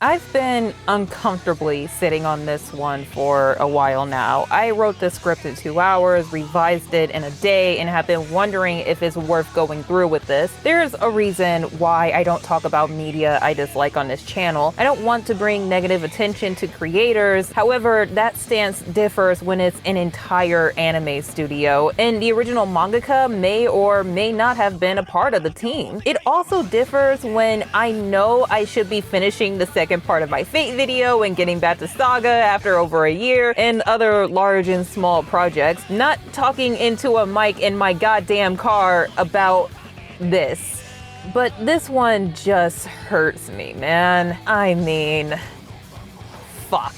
I've been uncomfortably sitting on this one for a while now. I wrote this script in 2 hours, revised it in a day, and have been wondering if it's worth going through with this. There's a reason why I don't talk about media I dislike on this channel. I don't want to bring negative attention to creators. However, that stance differs when it's an entire anime studio, and the original mangaka may or may not have been a part of the team. It also differs when I know I should be finishing the second part of my Fate video and getting back to Saga after over a year, and other large and small projects, not talking into a mic in my goddamn car about this. But this one just hurts me, man. I mean, fuck.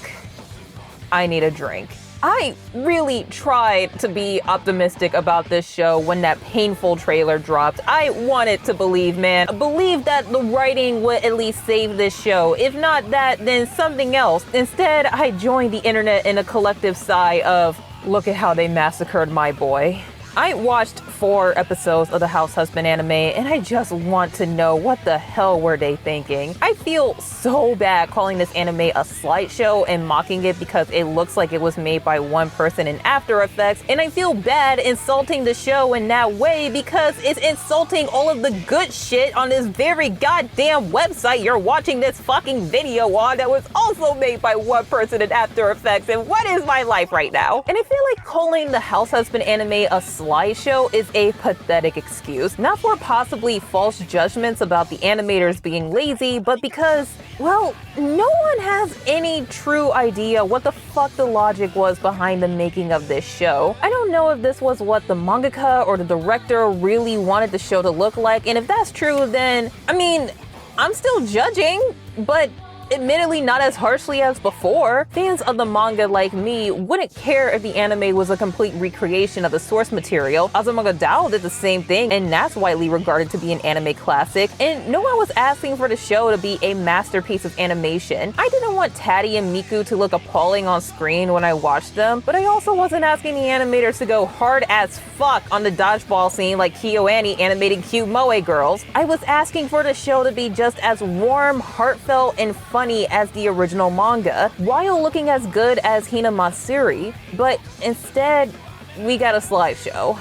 I need a drink. I really tried to be optimistic about this show when that painful trailer dropped. I wanted to believe, man. Believe that the writing would at least save this show. If not that, then something else. Instead, I joined the internet in a collective sigh of, look at how they massacred my boy. I watched 4 episodes of the House Husband anime, and I just want to know what the hell were they thinking. I feel so bad calling this anime a slideshow and mocking it because it looks like it was made by one person in After Effects, and I feel bad insulting the show in that way because it's insulting all of the good shit on this very goddamn website you're watching this fucking video on that was also made by one person in After Effects, and what is my life right now? And I feel like calling the House Husband anime a slideshow is a pathetic excuse, not for possibly false judgments about the animators being lazy, but because, well, no one has any true idea what the fuck the logic was behind the making of this show. I don't know if this was what the mangaka or the director really wanted the show to look like, and if that's true, then, I mean, I'm still judging, but admittedly not as harshly as before. Fans of the manga like me wouldn't care if the anime was a complete recreation of the source material. Azumanga Daioh did the same thing, and that's widely regarded to be an anime classic. And no one was asking for the show to be a masterpiece of animation. I didn't want Taddy and Miku to look appalling on screen when I watched them, but I also wasn't asking the animators to go hard as fuck on the dodgeball scene like KyoAni animating cute moe girls. I was asking for the show to be just as warm, heartfelt, and funny as the original manga, while looking as good as Hina Matsuri, but instead, we got a slideshow.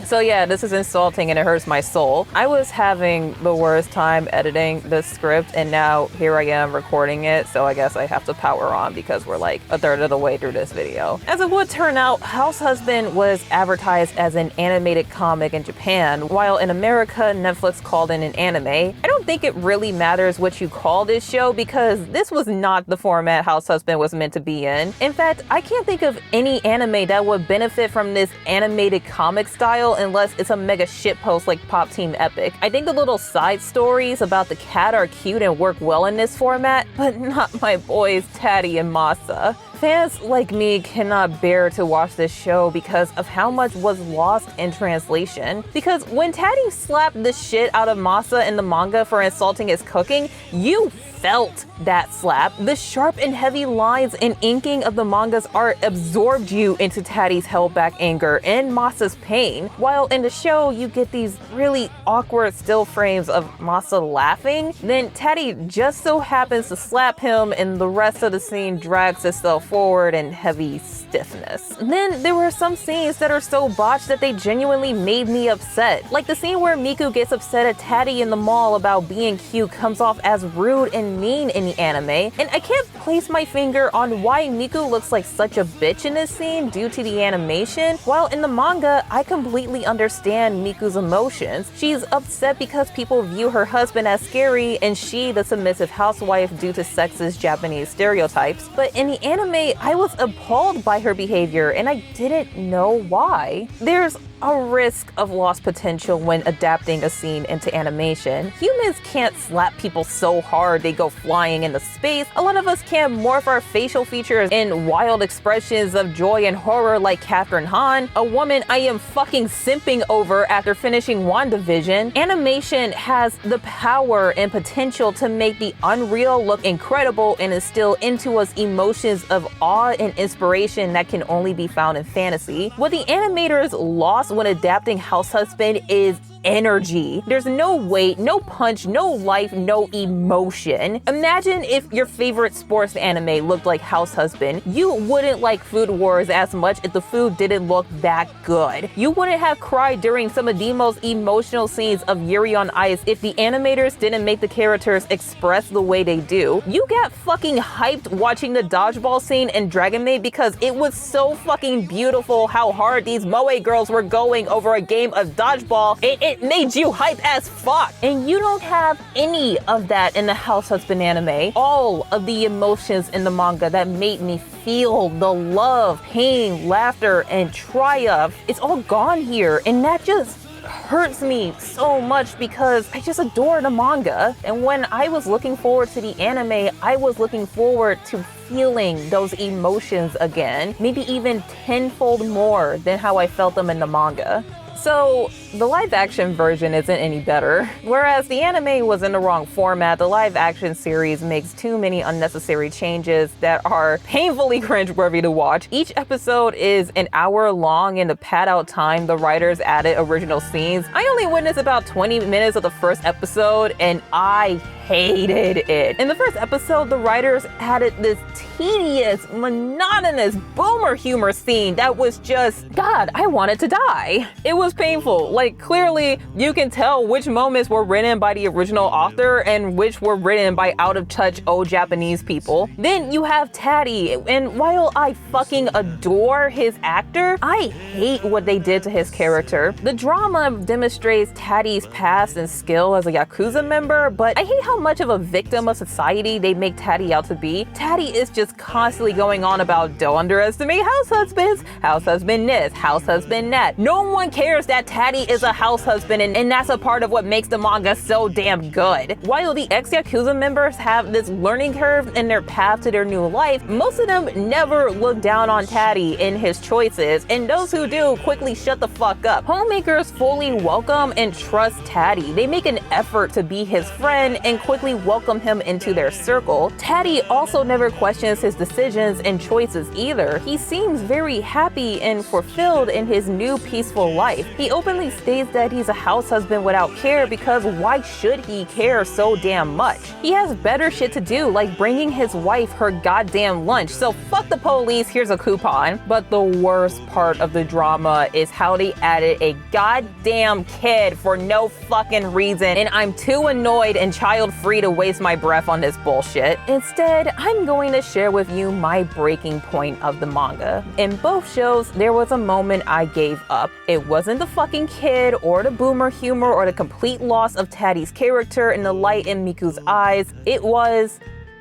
So yeah, this is insulting and it hurts my soul. I was having the worst time editing this script, and now here I am recording it, so I guess I have to power on because we're like a third of the way through this video. As it would turn out, House Husband was advertised as an animated comic in Japan, while in America, Netflix called it an anime. I don't think it really matters what you call this show because this was not the format House Husband was meant to be in. In fact, I can't think of any anime that would benefit from this animated comic style unless it's a mega shitpost like Pop Team Epic. I think the little side stories about the cat are cute and work well in this format, but not my boys Taddy and Masa. Fans like me cannot bear to watch this show because of how much was lost in translation. Because when Taddy slapped the shit out of Masa in the manga for insulting his cooking, you felt that slap. The sharp and heavy lines and inking of the manga's art absorbed you into Taddy's held back anger and Masa's pain, while in the show you get these really awkward still frames of Masa laughing. Then Taddy just so happens to slap him and the rest of the scene drags itself forward in heavy stiffness. Then there were some scenes that are so botched that they genuinely made me upset. Like the scene where Miku gets upset at Taddy in the mall about being cute comes off as rude and mean in the anime, and I can't place my finger on why Miku looks like such a bitch in this scene due to the animation, while in the manga, I completely understand Miku's emotions. She's upset because people view her husband as scary and she the submissive housewife due to sexist Japanese stereotypes, but in the anime, I was appalled by her behavior and I didn't know why. There's a risk of lost potential when adapting a scene into animation. Humans can't slap people so hard they go flying into space. A lot of us can't morph our facial features in wild expressions of joy and horror like Catherine Hahn, a woman I am fucking simping over after finishing WandaVision. Animation has the power and potential to make the unreal look incredible and instill into us emotions of awe and inspiration that can only be found in fantasy. What the animators lost when adapting House Husband is energy. There's no weight, no punch, no life, no emotion. Imagine if your favorite sports anime looked like House Husband. You wouldn't like Food Wars as much if the food didn't look that good. You wouldn't have cried during some of the most emotional scenes of Yuri on Ice if the animators didn't make the characters express the way they do. You got fucking hyped watching the dodgeball scene in Dragon Maid because it was so fucking beautiful how hard these moe girls were going over a game of dodgeball. It made you hype as fuck. And you don't have any of that in the House Husband anime. All of the emotions in the manga that made me feel the love, pain, laughter, and triumph, it's all gone here. And that just hurts me so much because I just adore the manga. And when I was looking forward to the anime, I was looking forward to feeling those emotions again, maybe even tenfold more than how I felt them in the manga. So, the live-action version isn't any better. Whereas the anime was in the wrong format, the live-action series makes too many unnecessary changes that are painfully cringeworthy to watch. Each episode is an hour long, and to pad out time, the writers added original scenes. I only witnessed about 20 minutes of the first episode, and I hated it. In the first episode, the writers added this tedious, monotonous boomer humor scene that was just, God, I wanted to die. It was painful. Like, clearly, you can tell which moments were written by the original author and which were written by out-of-touch old Japanese people. Then you have Taddy, and while I fucking adore his actor, I hate what they did to his character. The drama demonstrates Taddy's past and skill as a Yakuza member, but I hate how much of a victim of society they make Taddy out to be. Taddy is just constantly going on about don't underestimate house husbands, house husband this, house husband that. No one cares that Taddy is a house husband, and that's a part of what makes the manga so damn good. While the ex-Yakuza members have this learning curve in their path to their new life, most of them never look down on Taddy in his choices, and those who do quickly shut the fuck up. Homemakers fully welcome and trust Taddy. They make an effort to be his friend and quickly welcome him into their circle. Taddy also never questions his decisions and choices either. He seems very happy and fulfilled in his new peaceful life. He openly states that he's a house husband without care because why should he care so damn much? He has better shit to do, like bringing his wife her goddamn lunch, so fuck the police, here's a coupon. But the worst part of the drama is how they added a goddamn kid for no fucking reason, and I'm too annoyed and child-free to waste my breath on this bullshit. Instead, I'm going to share with you my breaking point of the manga. In both shows, there was a moment I gave up. It wasn't the fucking kid or the boomer humor or the complete loss of Taddy's character and the light in Miku's eyes. It was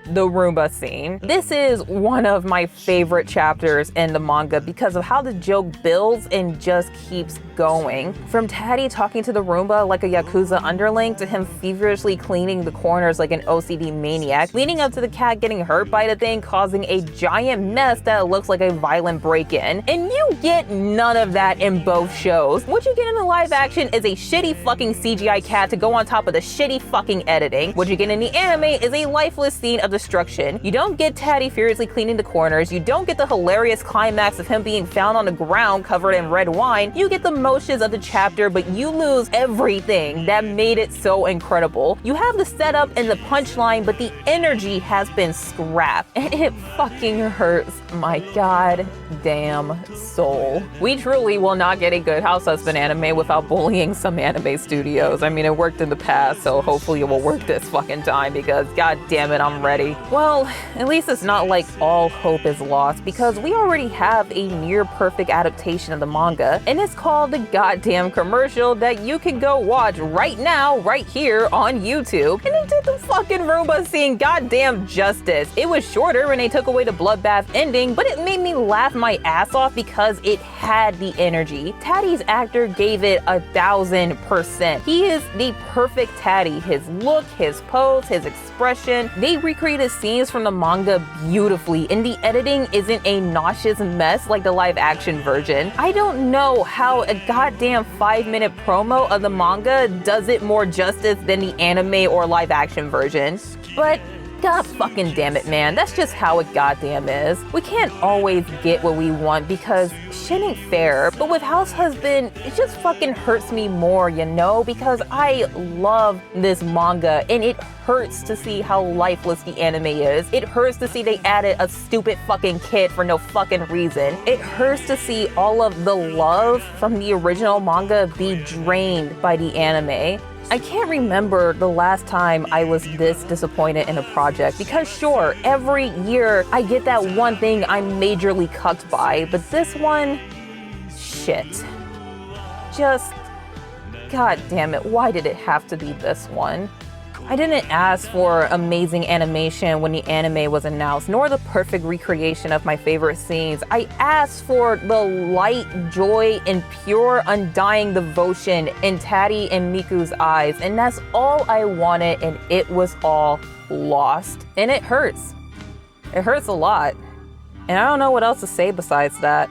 the Roomba scene. This is one of my favorite chapters in the manga because of how the joke builds and just keeps going. From Taddy talking to the Roomba like a Yakuza underling to him feverishly cleaning the corners like an OCD maniac, leading up to the cat getting hurt by the thing causing a giant mess that looks like a violent break-in. And you get none of that in both shows. What you get in the live action is a shitty fucking CGI cat to go on top of the shitty fucking editing. What you get in the anime is a lifeless scene of destruction. You don't get Taddy furiously cleaning the corners. You don't get the hilarious climax of him being found on the ground covered in red wine. You get the motions of the chapter, but you lose everything that made it so incredible. You have the setup and the punchline, but the energy has been scrapped, and it fucking hurts my goddamn soul. We truly will not get a good house husband anime without bullying some anime studios. I mean, it worked in the past, so hopefully it will work this fucking time because god damn it, I'm ready. Well, at least it's not like all hope is lost because we already have a near perfect adaptation of the manga, and it's called the goddamn commercial that you can go watch right now, right here on YouTube. And it did the fucking Roomba scene goddamn justice. It was shorter when they took away the bloodbath ending, but it made me laugh my ass off because it had the energy. Taddy's actor gave it 1000%. He is the perfect Taddy. His look, his pose, his expression. They recreated scenes from the manga beautifully, and the editing isn't a nauseous mess like the live action version. I don't know how a goddamn 5-minute promo of the manga does it more justice than the anime or live action version, but God fucking damn it, man. That's just how it goddamn is. We can't always get what we want because shit ain't fair. But with House Husband, it just fucking hurts me more, you know? Because I love this manga and it hurts to see how lifeless the anime is. It hurts to see they added a stupid fucking kid for no fucking reason. It hurts to see all of the love from the original manga be drained by the anime. I can't remember the last time I was this disappointed in a project because sure, every year I get that one thing I'm majorly cucked by, but this one, shit. Just, god damn it, why did it have to be this one? I didn't ask for amazing animation when the anime was announced, nor the perfect recreation of my favorite scenes. I asked for the light, joy, and pure undying devotion in Taddy and Miku's eyes, and that's all I wanted, and it was all lost. And it hurts. It hurts a lot. And I don't know what else to say besides that.